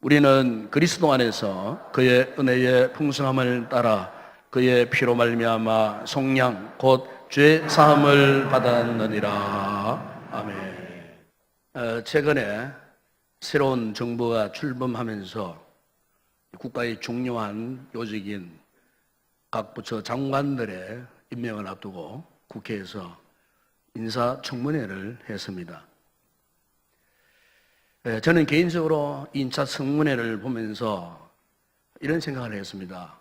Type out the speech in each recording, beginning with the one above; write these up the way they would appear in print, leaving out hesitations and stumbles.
우리는 그리스도 안에서 그의 은혜의 풍성함을 따라 그의 피로 말미암아 속량 곧 죄 사함을 받았느니라. 아멘. 최근에 새로운 정부가 출범하면서 국가의 중요한 요직인 각 부처 장관들의 임명을 앞두고 국회에서 인사청문회를 했습니다. 저는 개인적으로 인사청문회를 보면서 이런 생각을 했습니다.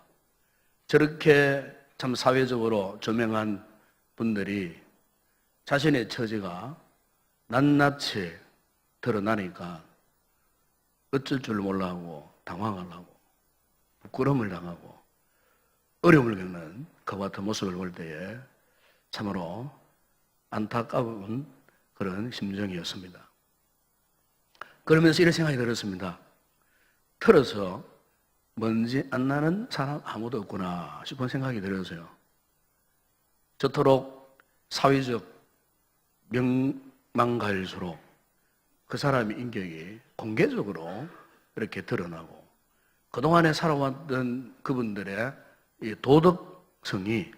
저렇게 참 사회적으로 저명한 분들이 자신의 처지가 낱낱이 드러나니까 어쩔 줄 몰라하고 당황을 하고 부끄러움을 당하고 어려움을 겪는 그와 같은 모습을 볼 때에 참으로 안타까운 그런 심정이었습니다. 그러면서 이런 생각이 들었습니다. 틀어서 먼지 안 나는 사람 아무도 없구나 싶은 생각이 들어서요. 저토록 사회적 명망가일수록 그 사람의 인격이 공개적으로 이렇게 드러나고 그동안에 살아왔던 그분들의 이 도덕성이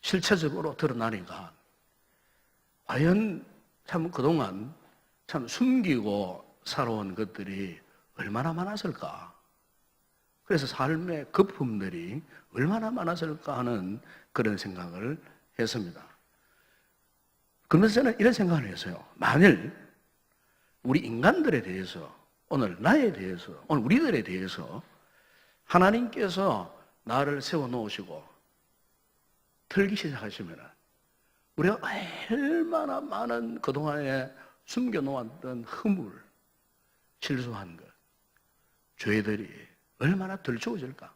실체적으로 드러나니까 과연 참 그동안 참 숨기고 살아온 것들이 얼마나 많았을까? 그래서 삶의 거품들이 얼마나 많았을까 하는 그런 생각을 했습니다. 그러면서 저는 이런 생각을 했어요. 만일 우리 인간들에 대해서 오늘 나에 대해서 오늘 우리들에 대해서 하나님께서 나를 세워놓으시고 털기 시작하시면 우리가 얼마나 많은 그동안에 숨겨놓았던 허물, 실수한 것, 죄들이 얼마나 덜 주어질까?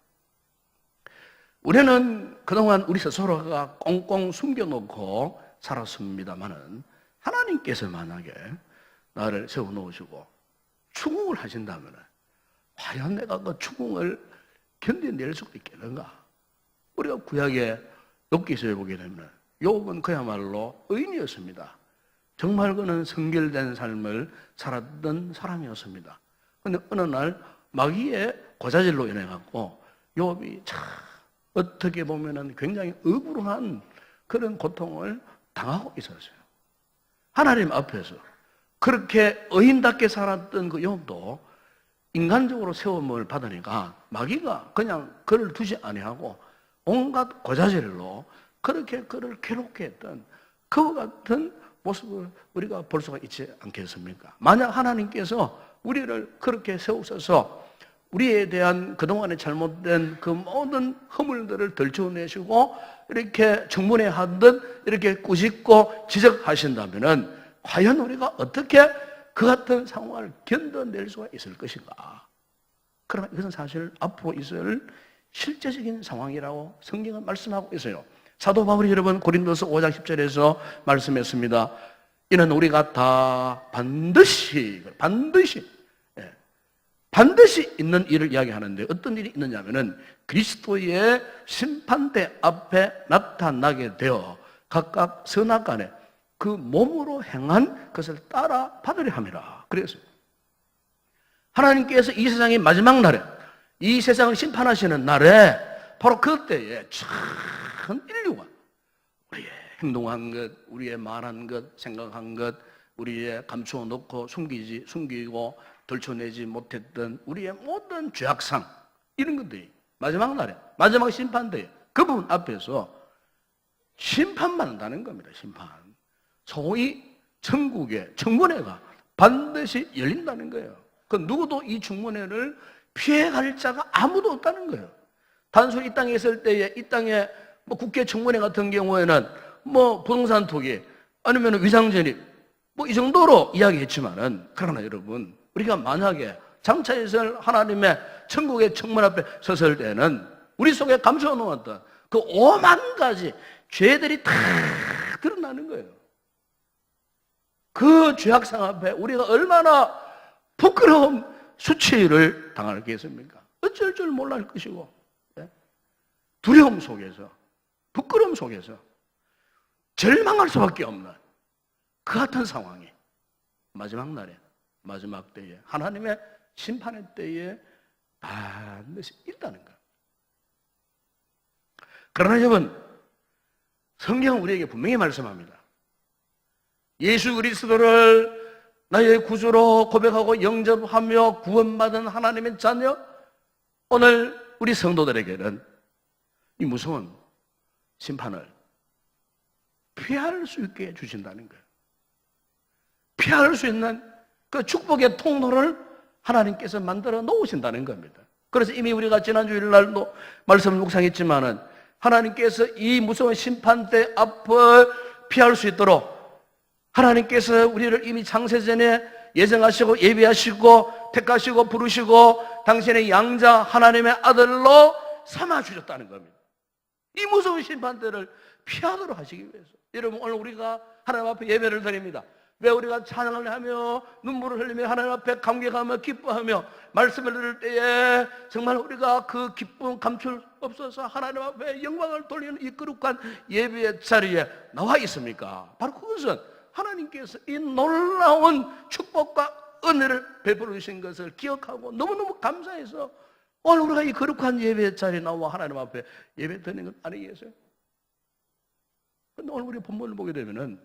우리는 그동안 우리 스스로가 꽁꽁 숨겨놓고 살았습니다마는 하나님께서 만약에 나를 세워놓으시고 추궁을 하신다면 과연 내가 그 추궁을 견뎌낼 수가 있겠는가? 우리가 구약의 욥기서에 보게 되면 욥은 그야말로 의인이었습니다. 정말 그는 성결된 삶을 살았던 사람이었습니다. 그런데 어느 날 마귀의 고자질로 인해 갖고 욥이 참 어떻게 보면은 굉장히 억울한 그런 고통을 당하고 있었어요. 하나님 앞에서 그렇게 의인답게 살았던 그 욥도 인간적으로 세움을 받으니까 마귀가 그냥 그를 두지 아니하고 온갖 고자질로 그렇게 그를 괴롭게 했던 그와 같은 모습을 우리가 볼 수가 있지 않겠습니까? 만약 하나님께서 우리를 그렇게 세우셔서 우리에 대한 그동안에 잘못된 그 모든 허물들을 덜쳐내시고 이렇게 청문회 하듯 이렇게 꾸짖고 지적하신다면은 과연 우리가 어떻게 그 같은 상황을 견뎌낼 수가 있을 것인가? 그러나 이것은 사실 앞으로 있을 실제적인 상황이라고 성경은 말씀하고 있어요. 사도 바울이 여러분 고린도서 5장 10절에서 말씀했습니다. 이는 우리가 다 반드시 있는 일을 이야기하는데 어떤 일이 있느냐면은 그리스도의 심판대 앞에 나타나게 되어 각각 선악간에 그 몸으로 행한 것을 따라 받으려 함이라. 그랬어요. 하나님께서 이 세상의 마지막 날에 이 세상을 심판하시는 날에 바로 그때에 전 인류가 우리의 행동한 것, 우리의 말한 것, 생각한 것, 우리의 감추어 놓고 숨기고 덜쳐내지 못했던 우리의 모든 죄악상 이런 것들이 마지막 날에 마지막 심판대에 그 부분 앞에서 심판받는다는 겁니다. 심판. 소위 천국의 청문회가 반드시 열린다는 거예요. 그 누구도 이 청문회를 피해갈 자가 아무도 없다는 거예요. 단순히 이 땅에 있을 때에 이 땅에 뭐 국회 청문회 같은 경우에는 뭐 부동산 투기 아니면 위장전입 뭐 이 정도로 이야기했지만은 그러나 여러분 우리가 만약에 장차 있을 하나님의 천국의 청문 앞에 섰을 때는 우리 속에 감춰 놓았던 그 5만 가지 죄들이 다 드러나는 거예요. 그 죄악상 앞에 우리가 얼마나 부끄러운 수치를 당하겠습니까? 어쩔 줄 몰랄 것이고 두려움 속에서 부끄러움 속에서 절망할 수밖에 없는 그 같은 상황이 마지막 날에 마지막 때에 하나님의 심판의 때에 반드시 있다는 거예요. 그러나 여러분, 성경은 우리에게 분명히 말씀합니다. 예수 그리스도를 나의 구주로 고백하고 영접하며 구원받은 하나님의 자녀, 오늘 우리 성도들에게는 이 무서운 심판을 피할 수 있게 해주신다는 거예요. 피할 수 있는 그 축복의 통로를 하나님께서 만들어 놓으신다는 겁니다. 그래서 이미 우리가 지난 주일날도 말씀을 묵상했지만은 하나님께서 이 무서운 심판대 앞을 피할 수 있도록 하나님께서 우리를 이미 창세전에 예정하시고 예비하시고 택하시고 부르시고 당신의 양자 하나님의 아들로 삼아주셨다는 겁니다. 이 무서운 심판대를 피하도록 하시기 위해서. 여러분, 오늘 우리가 하나님 앞에 예배를 드립니다. 왜 우리가 찬양을 하며 눈물을 흘리며 하나님 앞에 감격하며 기뻐하며 말씀을 들을 때에 정말 우리가 그 기쁨 감출 없어서 하나님 앞에 영광을 돌리는 이 거룩한 예배의 자리에 나와 있습니까? 바로 그것은 하나님께서 이 놀라운 축복과 은혜를 베풀어 주신 것을 기억하고 너무너무 감사해서 오늘 우리가 이 거룩한 예배의 자리에 나와 하나님 앞에 예배 드리는 것 아니겠어요? 그런데 오늘 우리 본문을 보게 되면은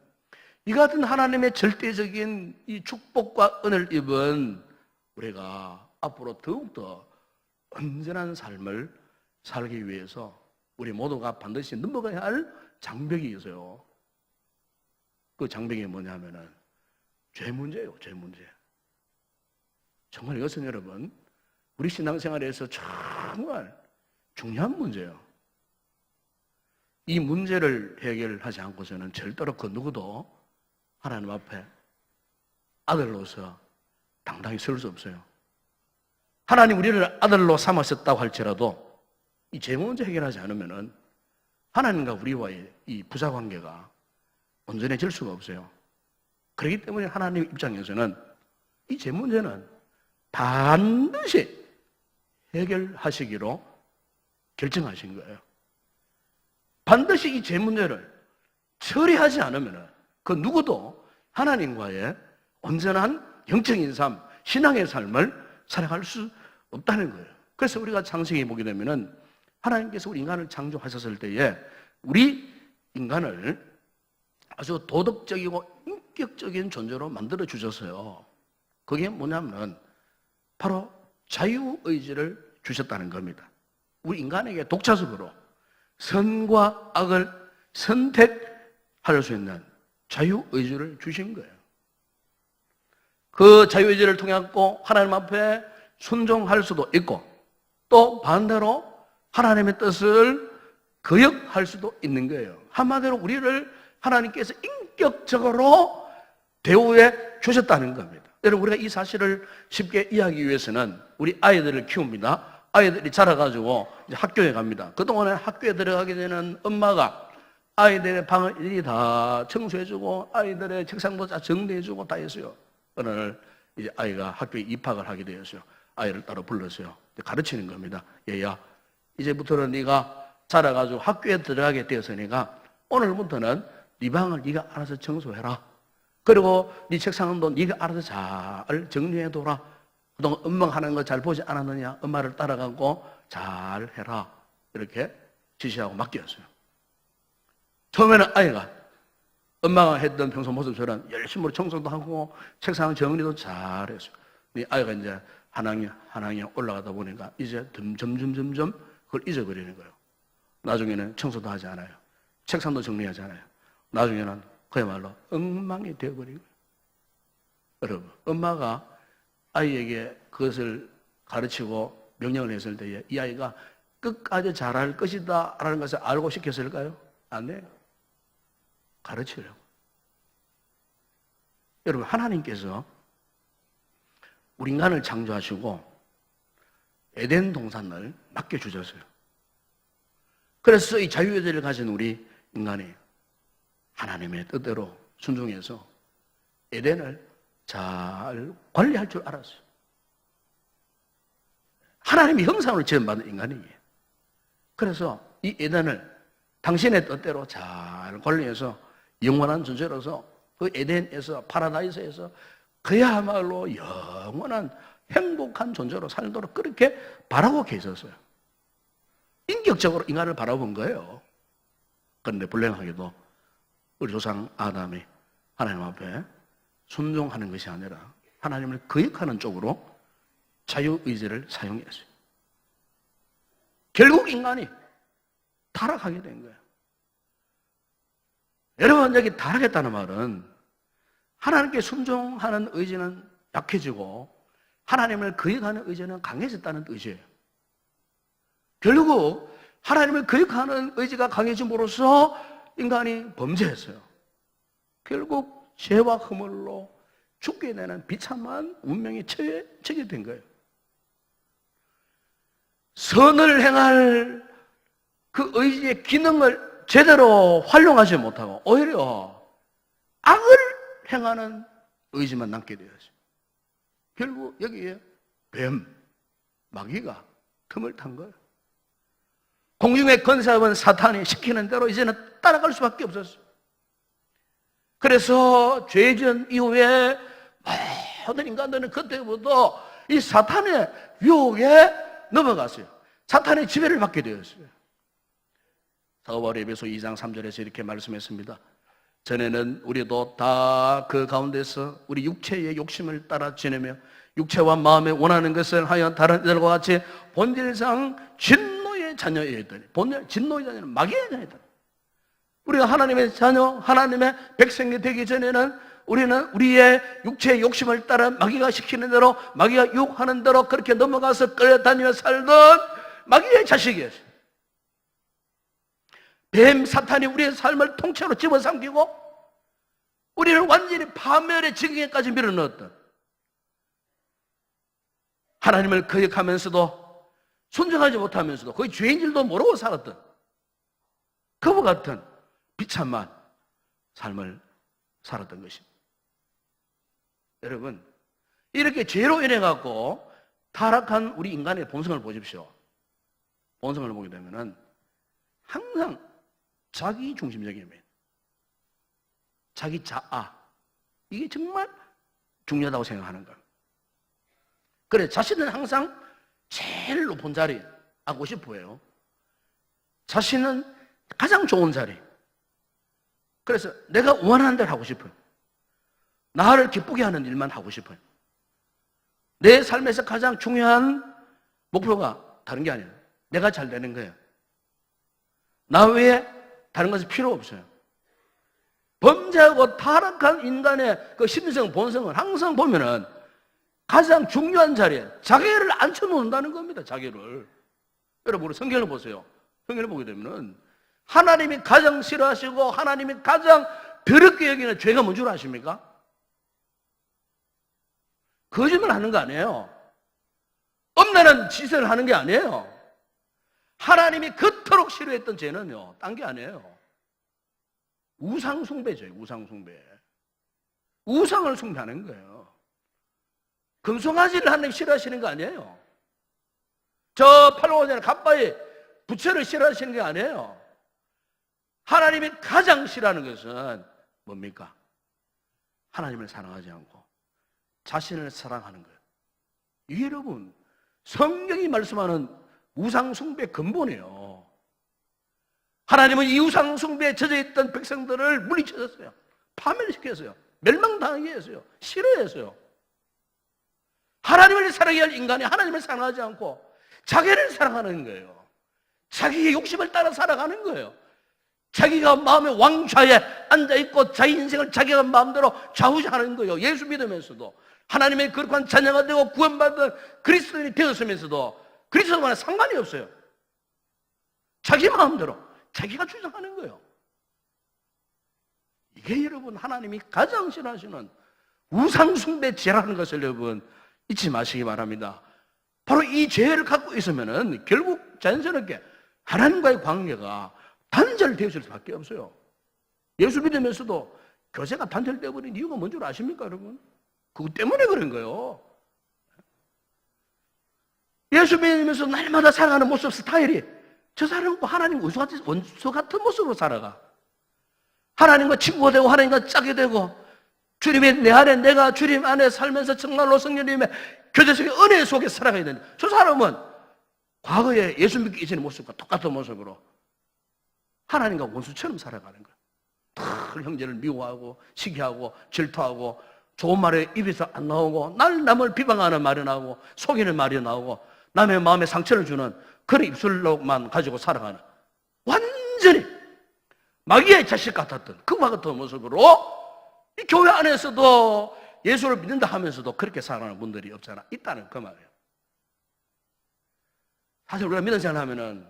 이 같은 하나님의 절대적인 이 축복과 은혜를 입은 우리가 앞으로 더욱더 온전한 삶을 살기 위해서 우리 모두가 반드시 넘어가야 할 장벽이 있어요. 그 장벽이 뭐냐면은 죄 문제예요, 죄 문제. 정말 이것은 여러분, 우리 신앙생활에서 정말 중요한 문제예요. 이 문제를 해결하지 않고서는 절대로 그 누구도 하나님 앞에 아들로서 당당히 설 수 없어요. 하나님 우리를 아들로 삼으셨다고 할지라도 이 죄 문제 해결하지 않으면은 하나님과 우리와의 이 부자관계가 온전해질 수가 없어요. 그렇기 때문에 하나님 입장에서는 이 죄 문제는 반드시 해결하시기로 결정하신 거예요. 반드시 이 죄 문제를 처리하지 않으면 그 누구도 하나님과의 온전한 영적인 삶, 신앙의 삶을 살아갈 수 없다는 거예요. 그래서 우리가 창세기 보게 되면은 하나님께서 우리 인간을 창조하셨을 때에 우리 인간을 아주 도덕적이고 인격적인 존재로 만들어 주셨어요. 그게 뭐냐면 바로 자유의지를 주셨다는 겁니다. 우리 인간에게 독자적으로 선과 악을 선택할 수 있는 자유의지를 주신 거예요. 그 자유의지를 통해 갖고 하나님 앞에 순종할 수도 있고 또 반대로 하나님의 뜻을 거역할 수도 있는 거예요. 한마디로 우리를 하나님께서 인격적으로 대우해 주셨다는 겁니다. 여러분, 우리가 이 사실을 쉽게 이해하기 위해서는 우리 아이들을 키웁니다. 아이들이 자라가지고 이제 학교에 갑니다. 그동안에 학교에 들어가게 되는 엄마가 아이들의 방을 일일이 다 청소해주고 아이들의 책상도 다 정리해주고 다 했어요. 어느 날 이제 아이가 학교에 입학을 하게 되었어요. 아이를 따로 불렀어요. 가르치는 겁니다. 얘야, 이제부터는 네가 자라가지고 학교에 들어가게 되었으니까 오늘부터는 네 방을 네가 알아서 청소해라. 그리고 네 책상도 네가 알아서 잘 정리해둬라. 그동안 엄마가 하는 거 잘 보지 않았느냐? 엄마를 따라가고 잘 해라. 이렇게 지시하고 맡겼어요. 처음에는 아이가 엄마가 했던 평소 모습처럼 열심히 청소도 하고 책상 정리도 잘 했어요. 아이가 이제 한 학년 올라가다 보니까 이제 점점 그걸 잊어버리는 거예요. 나중에는 청소도 하지 않아요. 책상도 정리하지 않아요. 나중에는 그야말로 엉망이 되어버린 거예요. 여러분, 엄마가 아이에게 그것을 가르치고 명령을 했을 때에 이 아이가 끝까지 잘할 것이다 라는 것을 알고 시켰을까요? 안 돼요. 가르치려고. 여러분, 하나님께서 우리 인간을 창조하시고 에덴 동산을 맡겨주셨어요. 그래서 이 자유의지를 가진 우리 인간이 하나님의 뜻대로 순종해서 에덴을 잘 관리할 줄 알았어요. 하나님의 형상으로 지음받은 인간이에요. 그래서 이 에덴을 당신의 뜻대로 잘 관리해서 영원한 존재로서 그 에덴에서 파라다이스에서 그야말로 영원한 행복한 존재로 살도록 그렇게 바라고 계셨어요. 인격적으로 인간을 바라본 거예요. 그런데 불행하게도 우리 조상 아담이 하나님 앞에 순종하는 것이 아니라 하나님을 거역하는 쪽으로 자유의지를 사용했어요. 결국 인간이 타락하게 된 거예요. 여러분, 여기 타락했다는 말은 하나님께 순종하는 의지는 약해지고 하나님을 거역하는 의지는 강해졌다는 뜻이에요. 결국 하나님을 거역하는 의지가 강해짐으로써 인간이 범죄했어요. 결국 죄와 허물로 죽게 되는 비참한 운명에 처하게 된 거예요. 선을 행할 그 의지의 기능을 제대로 활용하지 못하고 오히려 악을 행하는 의지만 남게 되었어요. 결국 여기에 뱀, 마귀가 틈을 탄 거예요. 공중의 권세자는 사탄이 시키는 대로 이제는 따라갈 수밖에 없었어요. 그래서 죄전 이후에 모든 인간들은 그때부터 이 사탄의 유혹에 넘어갔어요. 사탄의 지배를 받게 되었어요. 사도 바울이 에베소 2장 3절에서 이렇게 말씀했습니다. 전에는 우리도 다 그 가운데서 우리 육체의 욕심을 따라 지내며 육체와 마음에 원하는 것을 하여 다른 이들과 같이 본질상 진노의 자녀였더니, 진노의 자녀는 마귀의 자녀다. 우리가 하나님의 자녀, 하나님의 백성이 되기 전에는 우리는 우리의 육체의 욕심을 따라 마귀가 시키는 대로, 마귀가 유혹하는 대로 그렇게 넘어가서 끌려다니며 살던 마귀의 자식이었어요. 뱀 사탄이 우리의 삶을 통째로 집어삼키고 우리를 완전히 파멸의 지경에까지 밀어넣었던, 하나님을 거역하면서도 순종하지 못하면서도 거의 죄인 줄도 모르고 살았던 그와 같은 비참한 삶을 살았던 것입니다. 여러분, 이렇게 죄로 인해 갖고 타락한 우리 인간의 본성을 보십시오. 본성을 보게 되면은 항상 자기 중심적입니다. 자기 자아, 이게 정말 중요하다고 생각하는 거예요. 그래, 자신은 항상 제일 높은 자리 하고 싶어요. 자신은 가장 좋은 자리. 그래서 내가 원하는 대로 하고 싶어요. 나를 기쁘게 하는 일만 하고 싶어요. 내 삶에서 가장 중요한 목표가 다른 게 아니에요. 내가 잘 되는 거예요. 나 외에 다른 것은 필요 없어요. 범죄하고 타락한 인간의 그 심성, 본성은 항상 보면은 가장 중요한 자리에 자기를 앉혀놓는다는 겁니다. 자기를. 여러분, 우리 성경을 보세요. 성경을 보게 되면은 하나님이 가장 싫어하시고 하나님이 가장 더럽게 여기는 죄가 뭔 줄 아십니까? 거짓말 하는 거 아니에요. 엄란한 짓을 하는 게 아니에요. 하나님이 그토록 싫어했던 죄는요, 딴 게 아니에요. 우상숭배죠. 우상숭배. 우상을 숭배하는 거예요. 금송아지를 하나님 싫어하시는 거 아니에요. 저 팔로워전에 갓바위 부채를 싫어하시는 게 아니에요. 하나님이 가장 싫어하는 것은 뭡니까? 하나님을 사랑하지 않고 자신을 사랑하는 거예요. 이게 여러분, 성경이 말씀하는 우상숭배 근본이에요. 하나님은 이 우상숭배에 젖어있던 백성들을 물리쳐줬어요. 파멸시켰어요. 멸망당하게 했어요. 싫어했어요. 하나님을 사랑해야 할 인간이 하나님을 사랑하지 않고 자기를 사랑하는 거예요. 자기의 욕심을 따라 살아가는 거예요. 자기가 마음의 왕좌에 앉아있고 자기 인생을 자기가 마음대로 좌우하는 거예요. 예수 믿으면서도 하나님의 거룩한 자녀가 되고 구원받은 그리스도인이 되었으면서도 그리스도와는 상관이 없어요. 자기 마음대로 자기가 주장하는 거예요. 이게 여러분 하나님이 가장 싫어하시는 우상숭배 죄라는 것을 여러분 잊지 마시기 바랍니다. 바로 이 죄를 갖고 있으면은 결국 자연스럽게 하나님과의 관계가 단절되어질 수밖에 없어요. 예수 믿으면서도 교제가 단절되어버린 이유가 뭔 줄 아십니까, 여러분? 그것 때문에 그런 거예요. 예수 믿으면서 날마다 살아가는 모습 스타일이 저 사람과 하나님 원수 같은 모습으로 살아가. 하나님과 친구가 되고 하나님과 짝이 되고 주님의 내 안에 내가 주님 안에 살면서 정말로 성령님의 교제적인 은혜 속에 살아가야 되는데 저 사람은 과거에 예수 믿기 이전의 모습과 똑같은 모습으로 하나님과 원수처럼 살아가는 거예요. 늘 형제를 미워하고 시기하고 질투하고 좋은 말에 입에서 안 나오고 날 남을 비방하는 말이 나오고 속이는 말이 나오고 남의 마음에 상처를 주는 그런 입술로만 가지고 살아가는 완전히 마귀의 자식 같았던 그와 같은 모습으로 이 교회 안에서도 예수를 믿는다 하면서도 그렇게 살아가는 분들이 없잖아. 있다는 그 말이에요. 사실 우리가 믿는 생각하면은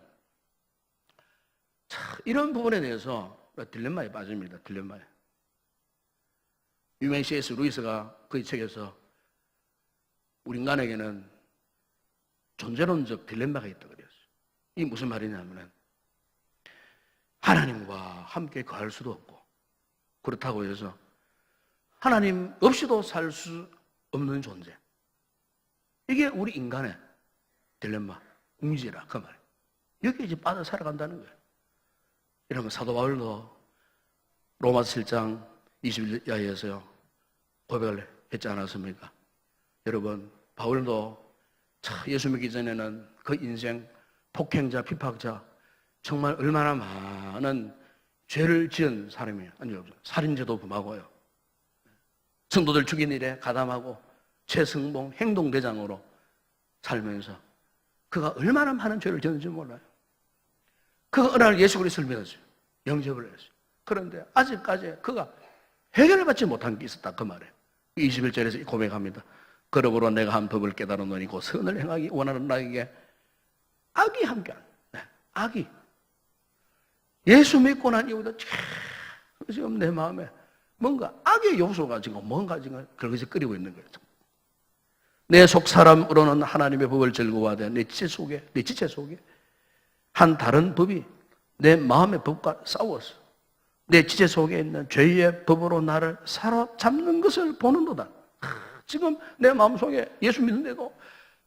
이런 부분에 대해서 딜레마에 빠집니다. 딜레마에. 유명한 C.S. 루이스가 그 책에서 우리 인간에게는 존재론적 딜레마가 있다고 그랬어요. 이게 무슨 말이냐면은 하나님과 함께 거할 수도 없고 그렇다고 해서 하나님 없이도 살 수 없는 존재. 이게 우리 인간의 딜레마, 문제라 그 말이에요. 여기에 이제 빠져 살아간다는 거예요. 이러면 사도 바울도 로마서 7장 21절에서요 고백을 했지 않았습니까? 여러분 바울도 예수 믿기 전에는 그 인생 폭행자, 비박자 정말 얼마나 많은 죄를 지은 사람이에요. 아니요, 살인죄도 범하고요. 성도들 죽인 일에 가담하고 최승봉 행동대장으로 살면서 그가 얼마나 많은 죄를 지었는지 몰라요. 그가 어느 날 예수 그리스도를 믿었어요. 영접을 했어요. 그런데 아직까지 그가 해결을 받지 못한 게 있었다 그 말이에요. 21절에서 고백합니다. 그러므로 내가 한 법을 깨달았노니 곧 선을 행하기 원하는 나에게 악이 함께하는 악이 예수 믿고 난 이후부터 지금 내 마음에 뭔가 악의 요소가 지금 뭔가 지금 그것이 끓이고 있는 거예요. 내 속 사람으로는 하나님의 법을 즐거워하되 내 지체 속에 한 다른 법이 내 마음의 법과 싸웠어. 내 지체 속에 있는 죄의 법으로 나를 사로잡는 것을 보는도다. 지금 내 마음속에 예수 믿는데도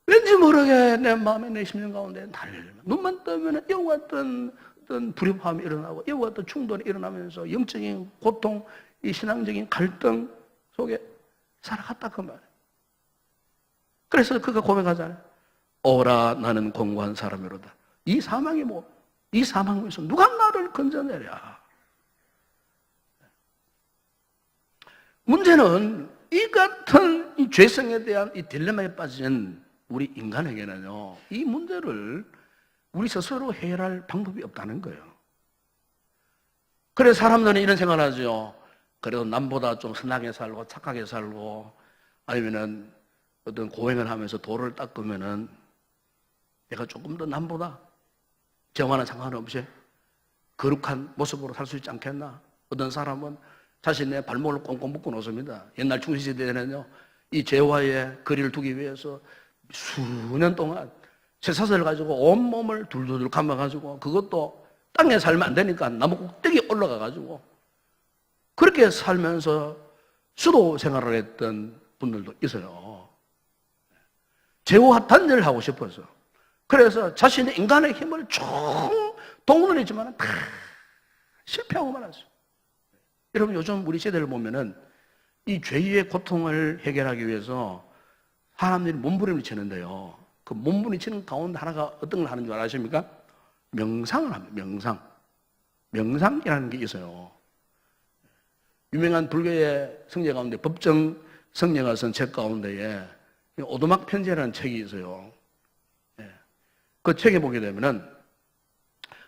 왠지 모르게 내 마음에 내 심령 가운데 나를 눈만 뜨면 이와 같은 불협화음이 일어나고 이와 같은 충돌이 일어나면서 영적인 고통, 이 신앙적인 갈등 속에 살아갔다 그 말이에요. 그래서 그가 고백하잖아요. 오라 나는 공고한 사람이로다. 이 사망이 이 사망에서 누가 나를 건져내랴. 문제는 이 같은 이 죄성에 대한 이 딜레마에 빠진 우리 인간에게는요, 이 문제를 우리 스스로 해결할 방법이 없다는 거예요. 그래서 사람들은 이런 생각을 하죠. 그래도 남보다 좀 선하게 살고 착하게 살고 아니면은 어떤 고행을 하면서 도를 닦으면은 내가 조금 더 남보다 정화나 상관없이 거룩한 모습으로 살 수 있지 않겠나? 어떤 사람은 자신의 발목을 꽁꽁 묶어 놓습니다. 옛날 중세시대에는요, 이 재화에 거리를 두기 위해서 수년 동안 쇠사슬을 가지고 온몸을 둘둘 감아가지고 그것도 땅에 살면 안 되니까 나무 꼭대기에 올라가가지고 그렇게 살면서 수도 생활을 했던 분들도 있어요. 재화 단절을 하고 싶어서. 그래서 자신의 인간의 힘을 쭉 동원했지만 다 실패하고 말았어요. 여러분 요즘 우리 세대를 보면은 이 죄의 고통을 해결하기 위해서 사람들이 몸부림을 치는데요. 그 몸부림치는 가운데 하나가 어떤 걸 하는 줄 아십니까? 명상을 합니다. 명상. 명상이라는 게 있어요. 유명한 불교의 성제 가운데 법정 성녀가 쓴 책 가운데에 오두막 편지라는 책이 있어요. 그 책에 보게 되면은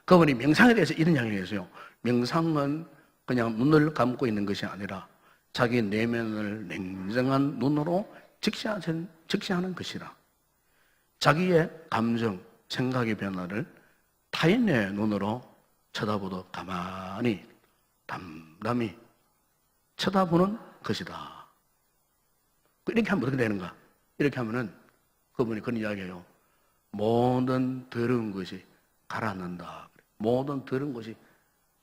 그분이 명상에 대해서 이런 이야기를 했어요. 명상은 그냥 눈을 감고 있는 것이 아니라 자기 내면을 냉정한 눈으로 직시하는 것이라. 자기의 감정, 생각의 변화를 타인의 눈으로 쳐다보도 가만히 담담히 쳐다보는 것이다. 이렇게 하면 어떻게 되는가? 이렇게 하면은 그분이 그런 이야기예요. 모든 더러운 것이 가라앉는다. 모든 더러운 것이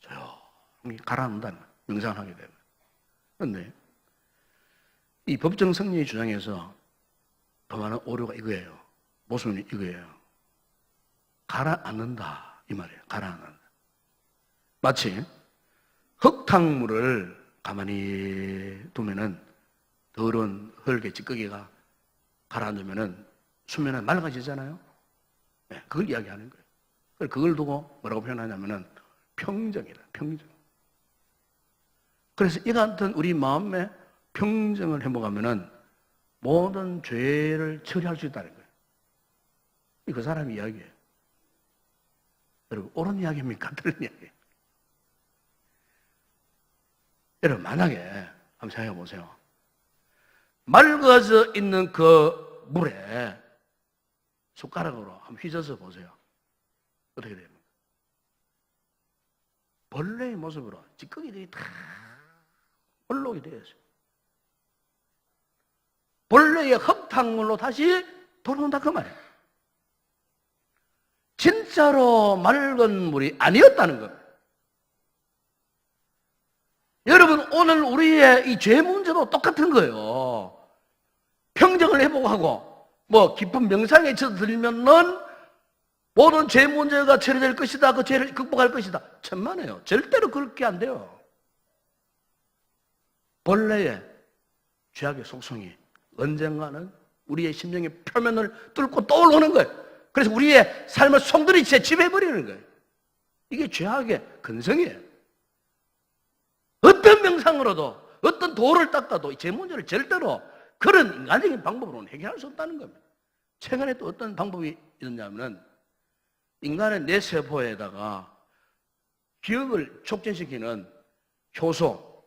조용히 가라앉는다. 명상하게 되면. 그런데 이 법정 성리의 주장에서 더 많은 오류가 이거예요. 모순이 이거예요. 가라앉는다. 이 말이에요. 가라앉는다. 마치 흙탕물을 가만히 두면은 더러운 흙의 찌꺼기가 가라앉으면은 수면은 맑아지잖아요. 네, 그걸 이야기하는 거예요. 그걸 두고 뭐라고 표현하냐면은 평정이다, 평정. 그래서 이 같은 우리 마음에 평정을 회복하면은 모든 죄를 처리할 수 있다는 거예요. 그 사람 이야기예요. 여러분, 옳은 이야기입니까? 틀린 이야기예요? 여러분, 만약에 한번 생각해 보세요. 맑아져 있는 그 물에 숟가락으로 한번 휘저어서 보세요. 어떻게 됩니까? 벌레의 모습으로 찌꺼기들이 다 올라오게 되어 있어요. 벌레의 흙탕물로 다시 돌아온다 그 말이에요. 진짜로 맑은 물이 아니었다는 겁니다. 여러분, 오늘 우리의 이 죄 문제도 똑같은 거예요. 평정을 회복하고 뭐 깊은 명상에 쳐들면은 모든 죄 문제가 처리될 것이다. 그 죄를 극복할 것이다. 천만에요. 절대로 그렇게 안 돼요. 본래의 죄악의 속성이 언젠가는 우리의 심령의 표면을 뚫고 떠오르는 거예요. 그래서 우리의 삶을 송두리째 지배해버리는 거예요. 이게 죄악의 근성이에요. 어떤 명상으로도 어떤 도를 닦아도 죄 문제를 절대로 그런 인간적인 방법으로는 해결할 수 없다는 겁니다. 최근에 또 어떤 방법이 있느냐면 인간의 뇌세포에다가 기억을 촉진시키는 효소,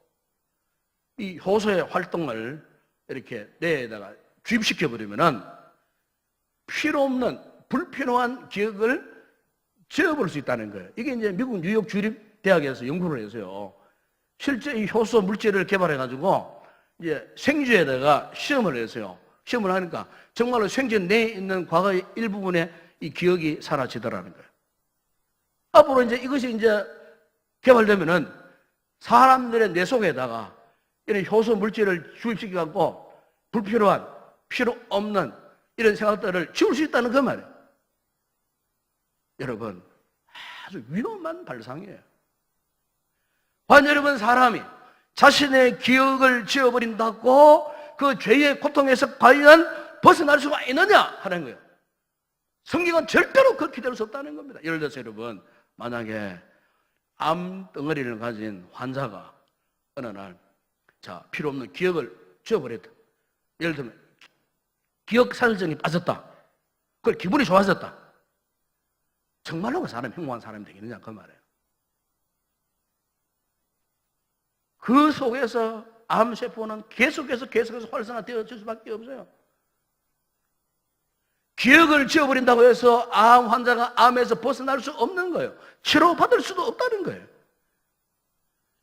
이 효소의 활동을 이렇게 뇌에다가 주입시켜버리면은 필요 없는 불필요한 기억을 지워버릴 수 있다는 거예요. 이게 이제 미국 뉴욕 주립대학에서 연구를 해서요. 실제 이 효소 물질을 개발해가지고 이제 생쥐에다가 시험을 했어요. 시험을 하니까 정말로 생쥐 내에 있는 과거의 일부분의 이 기억이 사라지더라는 거예요. 앞으로 이제 이것이 이제 개발되면은 사람들의 뇌 속에다가 이런 효소 물질을 주입시켜갖고 불필요한, 필요 없는 이런 생각들을 지울 수 있다는 그 말이에요. 여러분, 아주 위험한 발상이에요. 과연 여러분, 사람이 자신의 기억을 지워버린다고 그 죄의 고통에서 과연 벗어날 수가 있느냐 하는 거예요. 성경은 절대로 그렇게 될 수 없다는 겁니다. 예를 들어서 여러분, 만약에 암덩어리를 가진 환자가 어느 날 필요 없는 기억을 지워버렸다. 예를 들면 기억 사슬증이 빠졌다. 그걸 기분이 좋아졌다. 정말로 그 사람이 행복한 사람이 되겠느냐 그 말이에요. 그 속에서 암세포는 계속해서 활성화되어질 수밖에 없어요. 기억을 지워버린다고 해서 암 환자가 암에서 벗어날 수 없는 거예요. 치료받을 수도 없다는 거예요.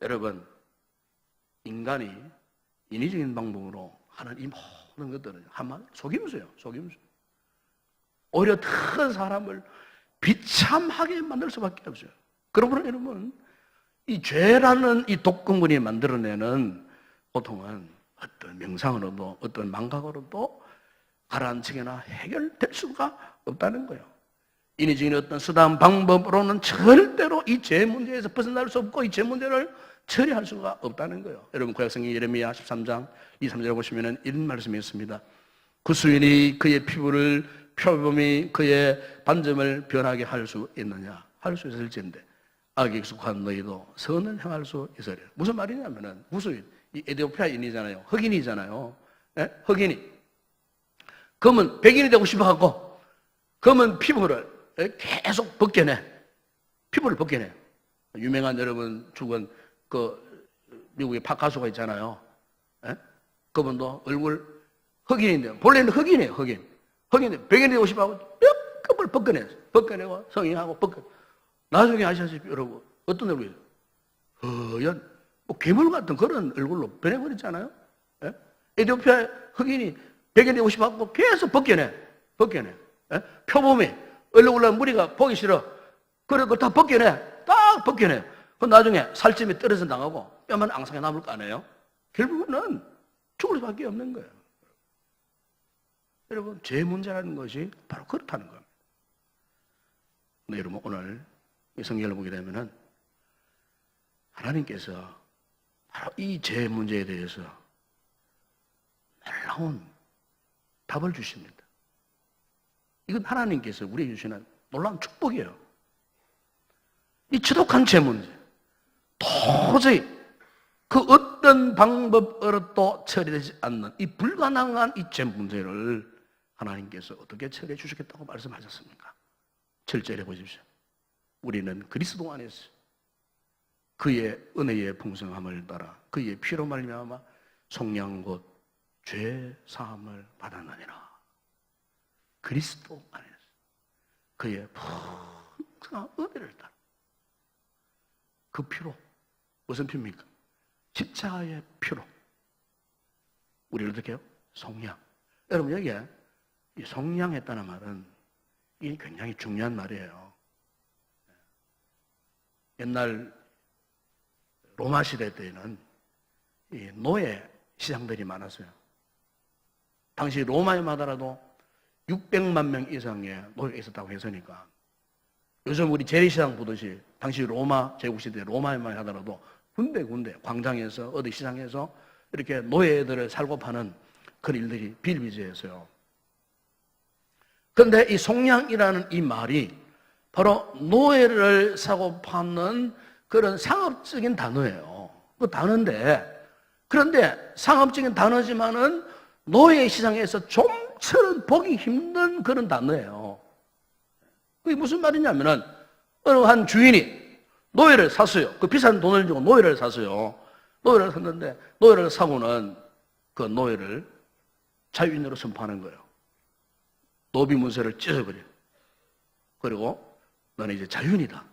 여러분, 인간이 인위적인 방법으로 하는 이 모든 것들은 한마디로 속임수예요. 속임수. 오히려 큰 사람을 비참하게 만들 수밖에 없어요. 그러므로 여러분, 이 죄라는 이 독극물이 만들어내는 고통은 어떤 명상으로도 어떤 망각으로도 가라앉히거나 해결될 수가 없다는 거예요. 인위적인 어떤 수단 방법으로는 절대로 이 죄 문제에서 벗어날 수 없고 이 죄 문제를 처리할 수가 없다는 거예요. 여러분, 구약성경 예레미야 13장 2, 3절에 보시면 이런 말씀이 있습니다. 구수인이 그의 피부를 표범이 그의 반점을 변하게 할 수 있느냐? 할 수 있을진데 악에 익숙한 너희도 선을 행할 수 있으리라. 무슨 말이냐면은 구수인, 이 에티오피아인이잖아요. 흑인이잖아요. 네? 흑인이 그러면 백인이 되고 싶어하고 그러면 피부를 계속 벗겨내. 피부를 벗겨내. 유명한 여러분 죽은 그 미국의 팝 가수가 있잖아요. 예? 그분도 얼굴 흑인인데 본래는 흑인이에요. 흑인인데 백인이 되고 싶어하고 뼈급을 벗겨내고 성형하고 벗겨. 나중에 아시다시피 여러분 어떤 얼굴이에요? 허연 뭐 괴물 같은 그런 얼굴로 변해버렸잖아요. 예? 에티오피아 흑인이 백인이 되고 싶어하고 계속 벗겨내. 예? 표범이 얼굴로 무늬가 보기 싫어. 그리고 다 벗겨내. 딱 벗겨내. 그 나중에 살점이 떨어져 나가고 뼈만 앙상하게 남을 거 아니에요? 결국은 죽을 수밖에 없는 거예요. 여러분, 죄 문제라는 것이 바로 그렇다는 겁니다. 근데 여러분, 오늘 이 성경을 보게 되면은 하나님께서 바로 이 죄 문제에 대해서 놀라운 답을 주십니다. 이건 하나님께서 우리에게 주시는 놀라운 축복이에요. 이 지독한 죄 문제, 도저히 그 어떤 방법으로도 처리되지 않는 이 불가능한 이 죄 문제를 하나님께서 어떻게 처리해 주시겠다고 말씀하셨습니까? 7절에 보십시오. 우리는 그리스도 안에서 그의 은혜의 풍성함을 따라 그의 피로 말미암아 속량 곧 죄 사함을 받았느니라. 그리스도 안에서 그의 풍성한 은혜를 따라 그 피로, 무슨 피입니까? 십자가의 피로 우리를 어떻게 해요? 속량. 여러분 여기에 이 속량했다는 말은 이게 굉장히 중요한 말이에요. 옛날 로마 시대 때에는 이 노예 시장들이 많았어요. 당시 로마에만 하더라도 600만 명 이상의 노예가 있었다고 했으니까 요즘 우리 재래시장 보듯이 당시 로마 제국시대 로마에만 하더라도 군데 광장에서 어디 시장에서 이렇게 노예들을 살고 파는 그런 일들이 비일비재했어요. 그런데 이 속량이라는 이 말이 바로 노예를 사고 파는 그런 상업적인 단어예요. 그 단어인데, 그런데 상업적인 단어지만은 노예 시장에서 좀처럼 보기 힘든 그런 단어예요. 그게 무슨 말이냐면은 어느 한 주인이 노예를 샀어요. 그 비싼 돈을 주고 노예를 샀어요. 노예를 샀는데 노예를 사고는 그 노예를 자유인으로 선포하는 거예요. 노비 문서를 찢어버려요. 그리고 너는 이제 자유인이다.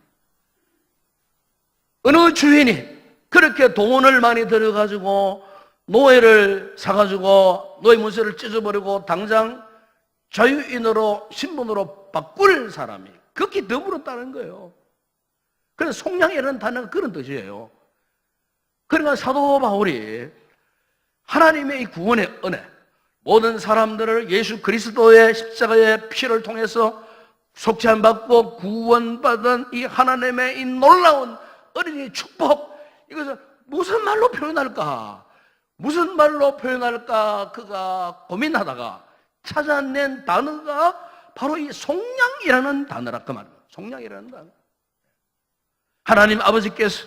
어느 주인이 그렇게 돈을 많이 들여가지고 노예를 사가지고 노예 문서를 찢어버리고 당장 자유인으로 신분으로 바꿀 사람이 극히 드물었다는 거예요. 그래서 속량이라는 단어가 그런 뜻이에요. 그러니까 사도 바울이 하나님의 이 구원의 은혜, 모든 사람들을 예수 그리스도의 십자가의 피를 통해서 속죄함 받고 구원받은 이 하나님의 이 놀라운 어린이 축복, 이것을 무슨 말로 표현할까? 무슨 말로 표현할까? 그가 고민하다가 찾아낸 단어가 바로 이 속량이라는 단어라 그 말입니다. 속량이라는 단어. 하나님 아버지께서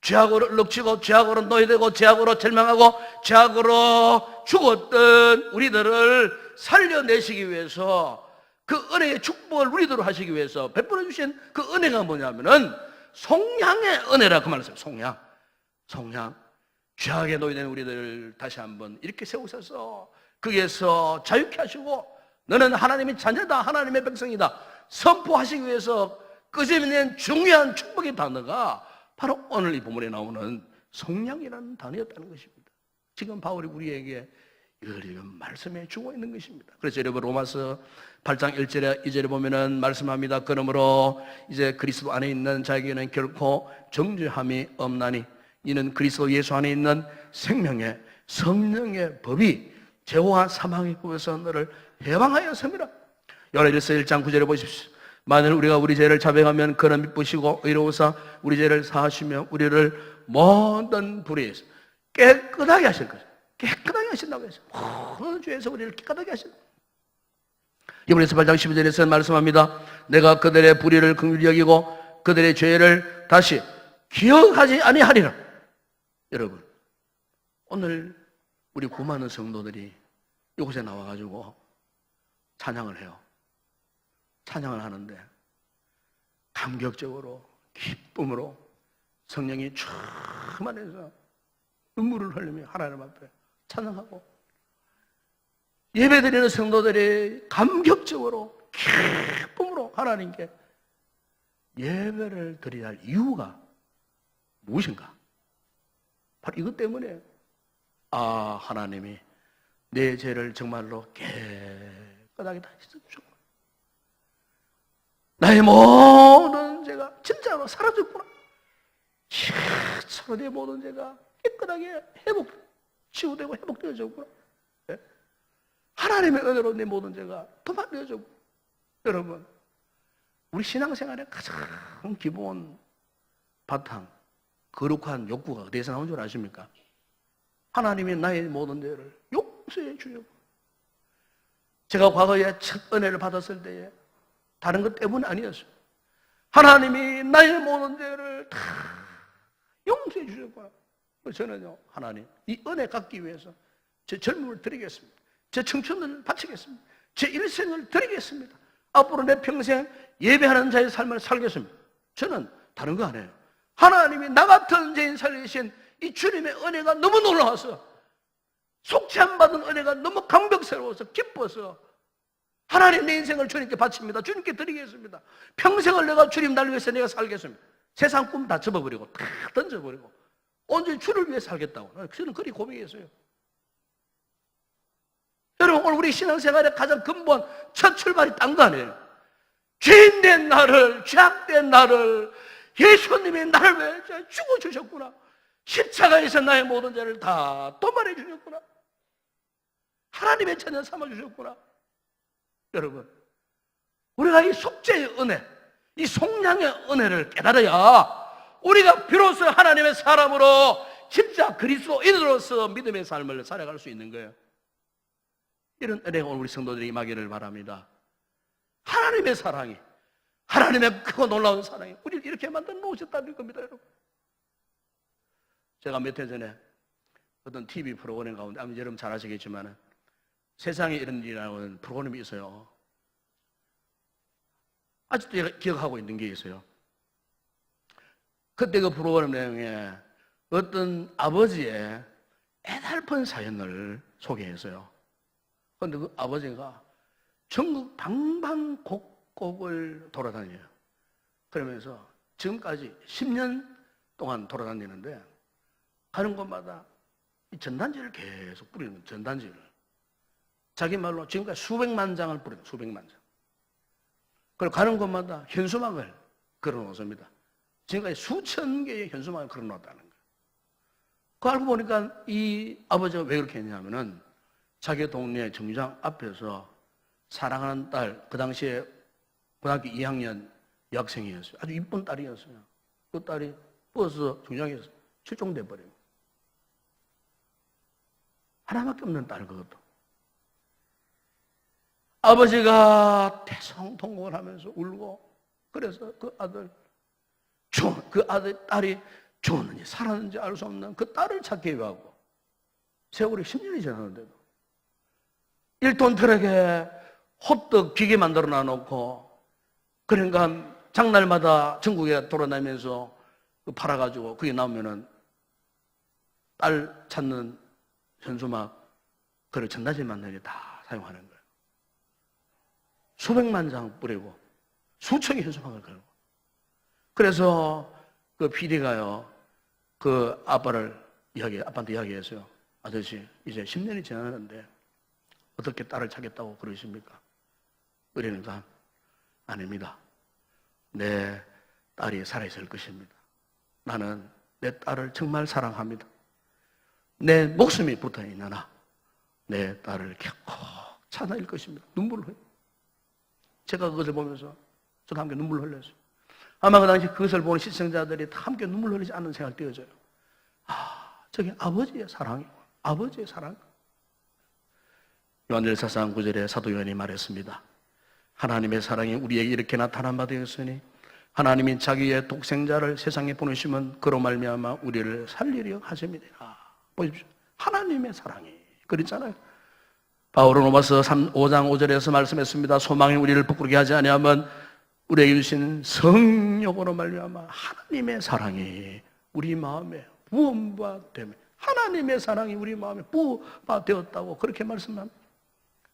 죄악으로 얼룩지고 죄악으로 노예되고 죄악으로 절망하고 죄악으로 죽었던 우리들을 살려내시기 위해서 그 은혜의 축복을 우리들로 하시기 위해서 베풀어 주신 그 은혜가 뭐냐면은 속량의 은혜라 그 말이었어요. 속량. 죄악에 노예된 우리들을 다시 한번 이렇게 세우셔서 거기에서 자유케 하시고 너는 하나님의 자녀다, 하나님의 백성이다 선포하시기 위해서 끄집어낸 중요한 축복의 단어가 바로 오늘 이 본문에 나오는 속량이라는 단어였다는 것입니다. 지금 바울이 우리에게 이걸 말씀해 주고 있는 것입니다. 그래서 여러분 로마서 8장 1절에 2절에 보면은 말씀합니다. 그러므로 이제 그리스도 안에 있는 자에게는 결코 정죄함이 없나니 이는 그리스도 예수 안에 있는 생명의 성령의 법이 죄와 사망의 법에서 너를 해방하였습니다. 요한일서 1장 9절에 보십시오. 만일 우리가 우리 죄를 자백하면 그는 미쁘시고 의로우사 우리 죄를 사하시며 우리를 모든 불의에서 깨끗하게 하실 것이다. 깨끗하게 하신다고 했어요. 모든 죄에서 우리를 깨끗하게 하신다. 이번에서 8장 12절에서 말씀합니다. 내가 그들의 불의를 긍휼히 여기고 그들의 죄를 다시 기억하지 아니하리라. 여러분, 오늘 우리 9만원 성도들이 이곳에 나와가지고 찬양을 해요. 찬양을 하는데 감격적으로 기쁨으로 성령이 충만해서 눈물을 흘리며 하나님 앞에 찬양하고 예배드리는 성도들이 감격적으로 기쁨으로 하나님께 예배를 드려야 할 이유가 무엇인가? 바로 이것 때문에 하나님이 내 죄를 정말로 깨끗하게 다 씻어주셨구나. 나의 모든 죄가 진짜로 사라졌구나. 진짜로 내 모든 죄가 깨끗하게 치유되고 회복되어졌구나. 네? 하나님의 은혜로 내 모든 죄가 도망되어졌고. 여러분, 우리 신앙생활의 가장 기본 바탕, 거룩한 욕구가 어디에서 나온 줄 아십니까? 하나님이 나의 모든 죄를 용서해 주려고. 제가 과거에 첫 은혜를 받았을 때에 다른 것 때문 아니었어요. 하나님이 나의 모든 죄를 다 용서해 주셨구나. 저는요, 하나님, 이 은혜 갖기 위해서 제 젊음을 드리겠습니다. 제 청춘을 바치겠습니다. 제 일생을 드리겠습니다. 앞으로 내 평생 예배하는 자의 삶을 살겠습니다. 저는 다른 거 안 해요. 하나님이 나 같은 죄인 살리신 이 주님의 은혜가 너무 놀라워서, 속죄함 받은 은혜가 너무 감격스러워서, 기뻐서 하나님 내 인생을 주님께 바칩니다. 주님께 드리겠습니다. 평생을 내가 주님 날 위해서 내가 살겠습니다. 세상 꿈 다 접어버리고 다 던져버리고 온전히 주를 위해 살겠다고 저는 그리 고백했어요. 여러분, 오늘 우리 신앙생활의 가장 근본 첫 출발이 딴 거 아니에요. 죄인된 나를, 죄악된 나를 예수님이 나를 위해 죽어주셨구나. 십자가에서 나의 모든 죄를 다 도말해 주셨구나. 하나님의 자녀 삼아주셨구나. 여러분, 우리가 이 속죄의 은혜, 이 속량의 은혜를 깨달아야 우리가 비로소 하나님의 사람으로 진짜 그리스도인으로서 믿음의 삶을 살아갈 수 있는 거예요. 이런 은혜가 오늘 우리 성도들이 임하기를 바랍니다. 하나님의 사랑이, 하나님의 크고 놀라운 사랑이 우리를 이렇게 만들어 놓으셨다는 겁니다, 여러분. 제가 몇 해 전에 어떤 TV 프로그램 가운데, 아마 여러분 잘 아시겠지만 세상에 이런 일이라는 프로그램이 있어요. 아직도 제가 기억하고 있는 게 있어요. 그때 그 프로그램 내용에 어떤 아버지의 애달픈 사연을 소개했어요. 그런데 그 아버지가 전국 방방곡곡을 돌아다녀요. 그러면서 지금까지 10년 동안 돌아다니는데 가는 곳마다 이 전단지를 계속 뿌리는 거예요. 전단지를. 자기 말로 지금까지 수백만 장을 뿌려요. 수백만 장. 그리고 가는 곳마다 현수막을 걸어놓습니다. 지금까지 수천 개의 현수막을 걸어놓았다는 거예요. 그 알고 보니까 이 아버지가 왜 그렇게 했냐면은 자기 동네 정류장 앞에서 사랑하는 딸, 그 당시에 고등학교 2학년 여학생이었어요. 아주 이쁜 딸이었어요. 그 딸이 버스 정류장에서 실종돼 버려요. 하나밖에 없는 딸, 그것도. 아버지가 대성통곡을 하면서 울고, 그래서 그 딸이 죽었는지 살았는지 알 수 없는 그 딸을 찾기 위하고 세월이 10년이 지났는데도 1톤 트럭에 호떡 기계 만들어 놔놓고, 그러니까 장날마다 전국에 돌아다니면서 팔아가지고 그게 나오면은 딸 찾는 현수막, 그걸 전단지 만들기 다 사용하는 거예요. 수백만 장 뿌리고 수천의 현수막을 걸고. 그래서 그 PD가요, 그 아빠한테 이야기했어요. 아저씨, 이제 10년이 지났는데 어떻게 딸을 찾겠다고 그러십니까? 그러니까 아닙니다. 내 딸이 살아있을 것입니다. 나는 내 딸을 정말 사랑합니다. 내 목숨이 붙어있느나 내 딸을 결코 찾아낼 것입니다. 눈물을 흘려요. 제가 그것을 보면서 저도 함께 눈물을 흘렸어요. 아마 그 당시 그것을 보는 시청자들이 다 함께 눈물 흘리지 않는 생각이 되어져요. 저게 아버지의 사랑이고, 아버지의 사랑. 요한일서 9절에 사도 요한이 말했습니다. 하나님의 사랑이 우리에게 이렇게 나타난 바 되었으니 하나님이 자기의 독생자를 세상에 보내시면 그로 말미암아 우리를 살리려 하심이니라. 보십시오. 하나님의 사랑이 그랬잖아요. 바울은 로마서 5장 5절에서 말씀했습니다. 소망이 우리를 부끄럽게 하지 아니하면 우리에게 주신 성령으로 말미암아 하나님의 사랑이 우리 마음에 부음바 되며, 하나님의 사랑이 우리 마음에 부음바 되었다고 그렇게 말씀합니다.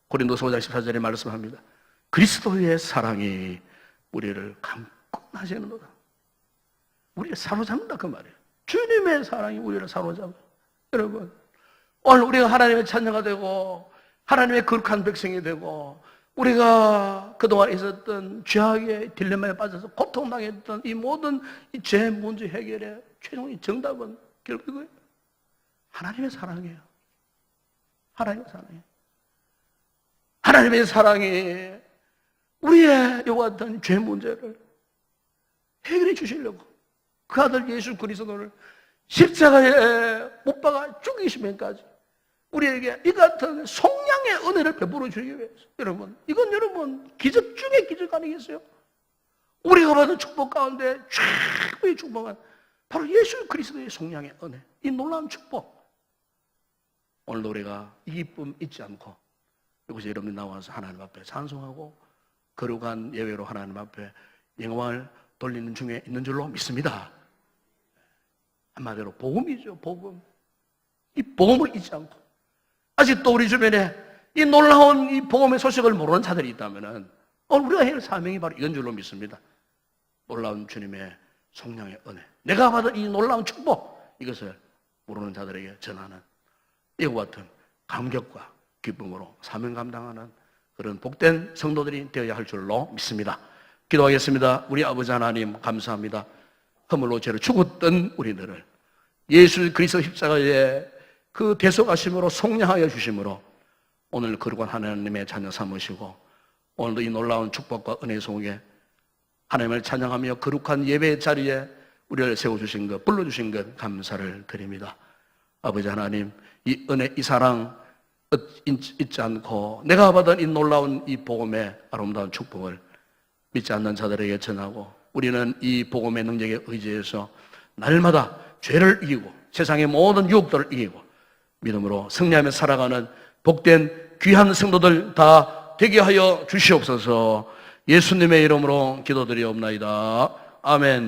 고린도서 5장 14절에 말씀합니다. 그리스도의 사랑이 우리를 감고 나시는도다. 우리를 사로잡는다 그 말이에요. 주님의 사랑이 우리를 사로잡아요. 여러분, 오늘 우리가 하나님의 자녀가 되고 하나님의 거룩한 백성이 되고 우리가 그동안 있었던 죄악의 딜레마에 빠져서 고통당했던 이 모든 이 죄 문제 해결의 최종의 정답은 결국 이거예요. 하나님의 사랑이에요. 하나님의 사랑이에요. 하나님의 사랑이 우리의 이와 같은 죄 문제를 해결해 주시려고 그 아들 예수 그리스도를 십자가에 못 박아 죽이시면까지 우리에게 이 같은 속량의 은혜를 베풀어 주기 위해서 여러분, 이건 여러분 기적 중에 기적 아니겠어요? 우리가 받은 축복 가운데 최고의 축복은 바로 예수 그리스도의 속량의 은혜, 이 놀라운 축복. 오늘도 우리가 이 기쁨 잊지 않고 이곳에 여러분이 나와서 하나님 앞에 찬송하고 거룩한 예배로 하나님 앞에 영광을 돌리는 중에 있는 줄로 믿습니다. 한마디로 복음이죠, 복음. 이 복음을 잊지 않고 아직도 우리 주변에 이 놀라운 이 복음의 소식을 모르는 자들이 있다면 우리가 해야 할 사명이 바로 이건 줄로 믿습니다. 놀라운 주님의 속량의 은혜, 내가 받은 이 놀라운 축복, 이것을 모르는 자들에게 전하는 이와 같은 감격과 기쁨으로 사명 감당하는 그런 복된 성도들이 되어야 할 줄로 믿습니다. 기도하겠습니다. 우리 아버지 하나님 감사합니다. 허물로 죄를 죽었던 우리들을 예수 그리스도 십자가의 그 대속하심으로 속량하여 주심으로 오늘 거룩한 하나님의 자녀 삼으시고 오늘도 이 놀라운 축복과 은혜 속에 하나님을 찬양하며 거룩한 예배의 자리에 우리를 세워주신 것, 불러주신 것 감사를 드립니다. 아버지 하나님, 이 은혜, 이 사랑 잊지 않고 내가 받은 이 놀라운 이 복음의 아름다운 축복을 믿지 않는 자들에게 전하고 우리는 이 복음의 능력에 의지해서 날마다 죄를 이기고 세상의 모든 유혹들을 이기고 믿음으로 승리하며 살아가는 복된 귀한 성도들 다 되게 하여 주시옵소서. 예수님의 이름으로 기도드리옵나이다. 아멘.